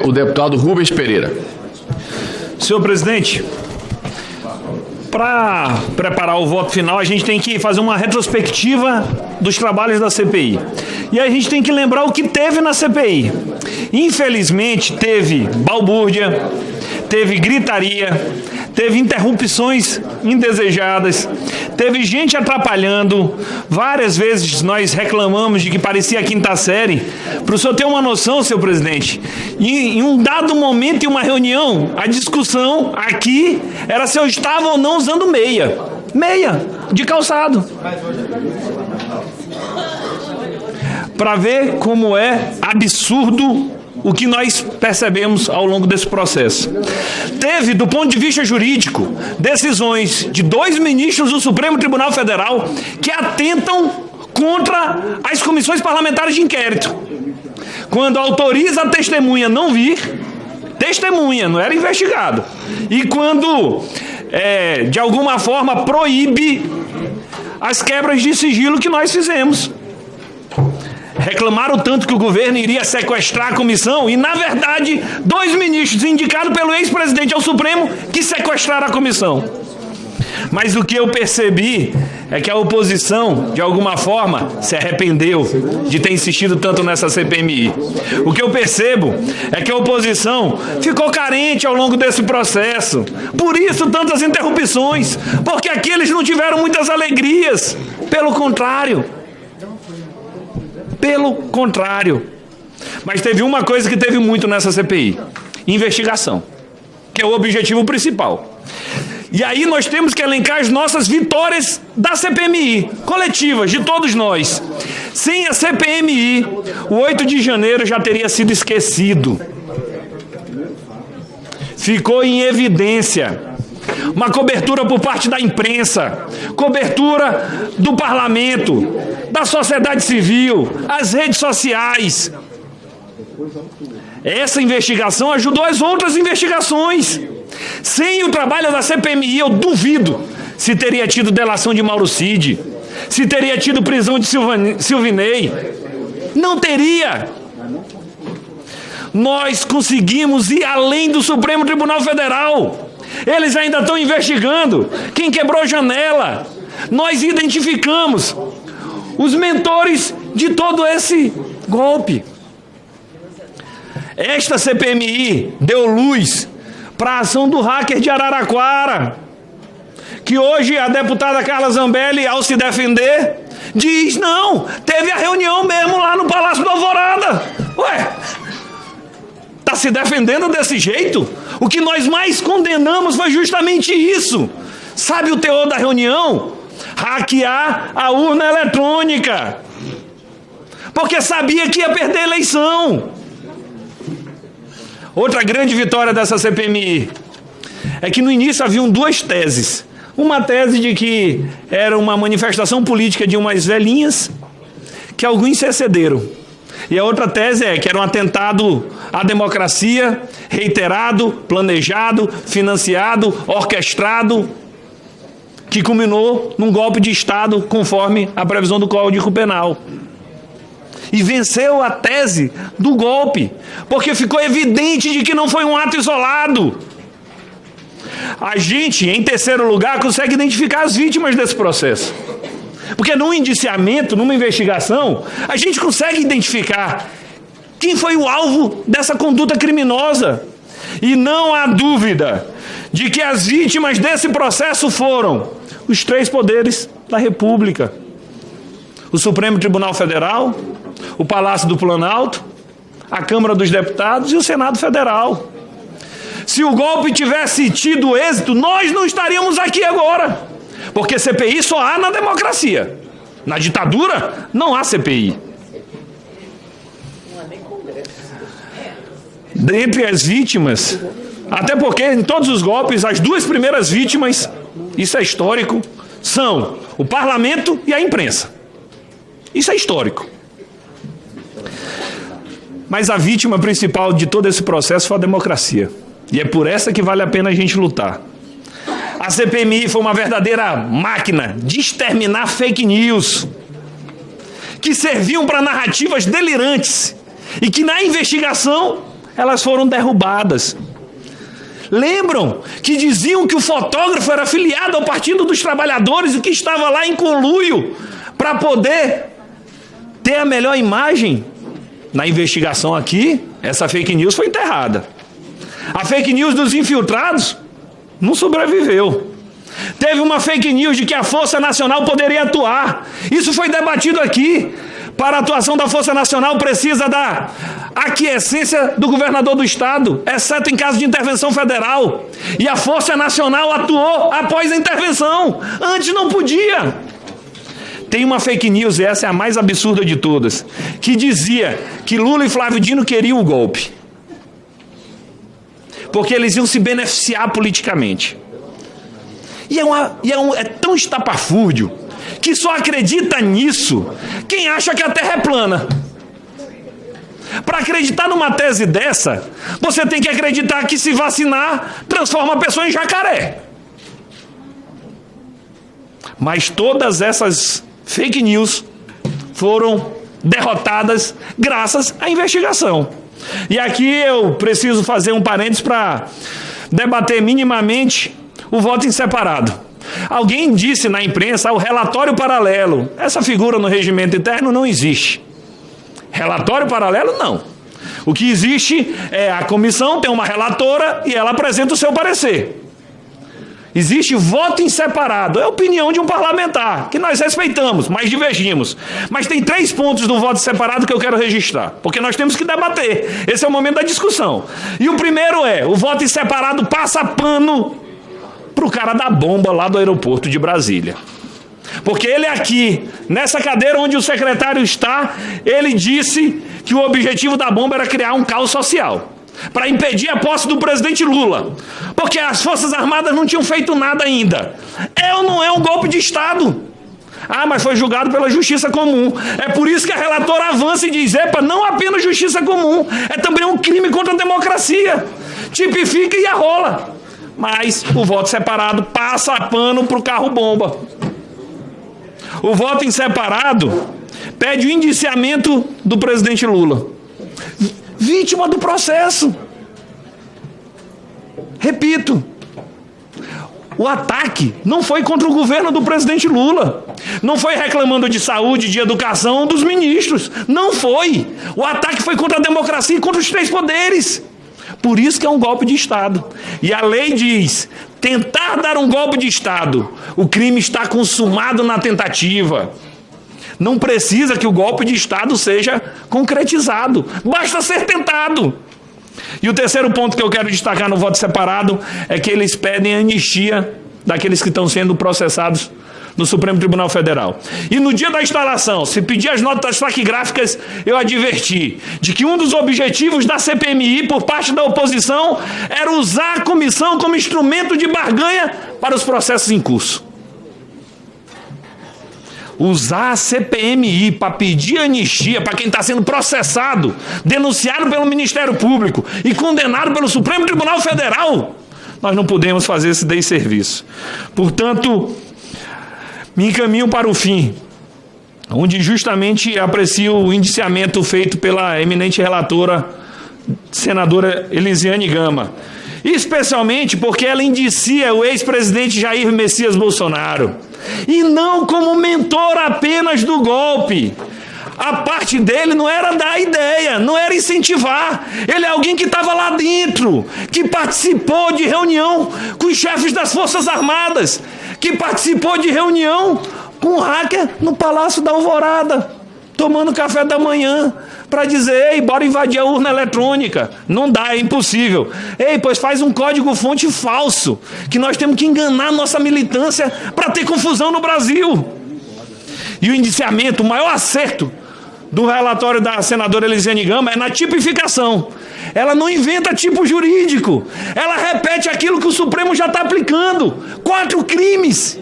o deputado Rubens Pereira. Senhor presidente, para preparar o voto final, a gente tem que fazer uma retrospectiva dos trabalhos da CPI. E a gente tem que lembrar o que teve na CPI. Infelizmente, teve balbúrdia, teve gritaria, teve interrupções indesejadas, teve gente atrapalhando. Várias vezes nós reclamamos de que parecia a quinta série. Para o senhor ter uma noção, senhor presidente, em um dado momento, em uma reunião, a discussão aqui era se eu estava ou não usando meia de calçado. Para ver como é absurdo o que nós percebemos ao longo desse processo. Teve, do ponto de vista jurídico, decisões de 2 ministros do Supremo Tribunal Federal que atentam contra as comissões parlamentares de inquérito. Quando autoriza a testemunha não vir, testemunha, não era investigado. E quando, de alguma forma, proíbe as quebras de sigilo que nós fizemos. Reclamaram tanto que o governo iria sequestrar a comissão e, na verdade, 2 ministros indicados pelo ex-presidente ao Supremo que sequestraram a comissão. Mas o que eu percebi é que a oposição, de alguma forma, se arrependeu de ter insistido tanto nessa CPMI. O que eu percebo é que a oposição ficou carente ao longo desse processo. Por isso, tantas interrupções, porque aqui eles não tiveram muitas alegrias. Pelo contrário. Mas teve uma coisa que teve muito nessa CPI: investigação, que é o objetivo principal. E aí nós temos que elencar as nossas vitórias da CPMI, coletivas, de todos nós. Sem a CPMI, o 8 de janeiro já teria sido esquecido. Ficou em evidência. Uma cobertura por parte da imprensa, cobertura do parlamento, da sociedade civil, as redes sociais. Essa investigação ajudou as outras investigações. Sem o trabalho da CPMI, eu duvido se teria tido delação de Mauro Cid, se teria tido prisão de Silvinei. Não teria. Nós conseguimos ir além do Supremo Tribunal Federal. Eles ainda estão investigando quem quebrou a janela. Nós identificamos os mentores de todo esse golpe. Esta CPMI deu luz para a ação do hacker de Araraquara, que hoje a deputada Carla Zambelli, ao se defender, diz: não, teve a reunião mesmo lá no Palácio do Alvorada. Ué, está se defendendo desse jeito? O que nós mais condenamos foi justamente isso. Sabe o teor da reunião? Hackear a urna eletrônica. Porque sabia que ia perder a eleição. Outra grande vitória dessa CPMI é que no início haviam 2 teses. Uma tese de que era uma manifestação política de umas velhinhas que alguns se excederam. E a outra tese é que era um atentado à democracia, reiterado, planejado, financiado, orquestrado, que culminou num golpe de Estado conforme a previsão do Código Penal. E venceu a tese do golpe, porque ficou evidente de que não foi um ato isolado. A gente, em terceiro lugar, consegue identificar as vítimas desse processo. Porque num indiciamento, numa investigação, a gente consegue identificar quem foi o alvo dessa conduta criminosa. E não há dúvida de que as vítimas desse processo foram os 3 poderes da República: o Supremo Tribunal Federal, o Palácio do Planalto, a Câmara dos Deputados e o Senado Federal. Se o golpe tivesse tido êxito, nós não estaríamos aqui agora. Porque CPI só há na democracia. Na ditadura, não há CPI. Dentre as vítimas, até porque em todos os golpes, as 2 primeiras vítimas, isso é histórico, são o parlamento e a imprensa. Isso é histórico. Mas a vítima principal de todo esse processo foi a democracia. E é por essa que vale a pena a gente lutar. A CPMI foi uma verdadeira máquina de exterminar fake news, que serviam para narrativas delirantes e que na investigação elas foram derrubadas. Lembram que diziam que o fotógrafo era afiliado ao Partido dos Trabalhadores e que estava lá em conluio para poder ter a melhor imagem? Na investigação aqui, essa fake news foi enterrada. A fake news dos infiltrados não sobreviveu. Teve uma fake news de que a Força Nacional poderia atuar. Isso foi debatido aqui. Para a atuação da Força Nacional precisa da aquiescência do governador do estado, exceto em caso de intervenção federal. E a Força Nacional atuou após a intervenção. Antes não podia. Tem uma fake news, e essa é a mais absurda de todas, que dizia que Lula e Flávio Dino queriam o golpe, porque eles iam se beneficiar politicamente. E é tão estapafúrdio que só acredita nisso quem acha que a Terra é plana. Para acreditar numa tese dessa, você tem que acreditar que se vacinar transforma a pessoa em jacaré. Mas todas essas fake news foram derrotadas graças à investigação. E aqui eu preciso fazer um parênteses para debater minimamente o voto em separado. Alguém disse na imprensa o relatório paralelo. Essa figura no regimento interno não existe. Relatório paralelo, não. O que existe é a comissão tem uma relatora e ela apresenta o seu parecer. Existe voto em separado, é a opinião de um parlamentar, que nós respeitamos, mas divergimos. Mas tem 3 pontos do voto separado que eu quero registrar, porque nós temos que debater. Esse é o momento da discussão. E o primeiro é, o voto em separado passa pano para o cara da bomba lá do aeroporto de Brasília. Porque ele aqui, nessa cadeira onde o secretário está, ele disse que o objetivo da bomba era criar um caos social, para impedir a posse do presidente Lula, porque as Forças Armadas não tinham feito nada ainda. É ou não é um golpe de Estado? Ah, mas foi julgado pela Justiça Comum. É por isso que a relatora avança e diz, epa, não apenas Justiça Comum, é também um crime contra a democracia. Tipifica e arrola. Mas o voto separado passa pano para o carro-bomba. O voto em separado pede o indiciamento do presidente Lula, vítima do processo. Repito, o ataque não foi contra o governo do presidente Lula, não foi reclamando de saúde, de educação dos ministros, não foi. O ataque foi contra a democracia e contra os 3 poderes. Por isso que é um golpe de Estado. E a lei diz, tentar dar um golpe de Estado, o crime está consumado na tentativa. Não precisa que o golpe de Estado seja concretizado, basta ser tentado. E o terceiro ponto que eu quero destacar no voto separado é que eles pedem anistia daqueles que estão sendo processados no Supremo Tribunal Federal. E no dia da instalação, se pedir as notas taquigráficas, eu adverti de que um dos objetivos da CPMI por parte da oposição era usar a comissão como instrumento de barganha para os processos em curso. Usar a CPMI para pedir anistia para quem está sendo processado, denunciado pelo Ministério Público e condenado pelo Supremo Tribunal Federal, nós não podemos fazer esse desserviço. Portanto, me encaminho para o fim, onde justamente aprecio o indiciamento feito pela eminente relatora, senadora Elisiane Gama, especialmente porque ela indicia o ex-presidente Jair Messias Bolsonaro, e não como mentor apenas do golpe. A parte dele não era dar ideia, não era incentivar. Ele é alguém que estava lá dentro, que participou de reunião com os chefes das Forças Armadas, que participou de reunião com um hacker no Palácio da Alvorada, tomando café da manhã, para dizer, ei, bora invadir a urna eletrônica. Não dá, é impossível. Ei, pois faz um código-fonte falso, que nós temos que enganar nossa militância para ter confusão no Brasil. E o indiciamento, o maior acerto do relatório da senadora Elisiane Gama é na tipificação. Ela não inventa tipo jurídico, ela repete aquilo que o Supremo já está aplicando. 4 crimes,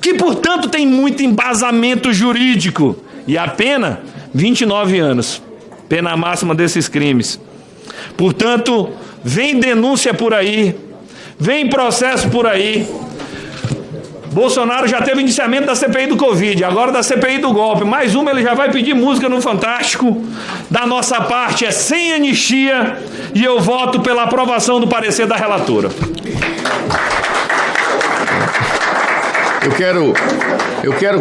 que portanto tem muito embasamento jurídico. E a pena, 29 anos, pena máxima desses crimes. Portanto, vem denúncia por aí, vem processo por aí. Bolsonaro já teve iniciamento da CPI do Covid, agora da CPI do golpe. Mais uma, ele já vai pedir música no Fantástico. Da nossa parte é sem anistia e eu voto pela aprovação do parecer da relatora. Eu quero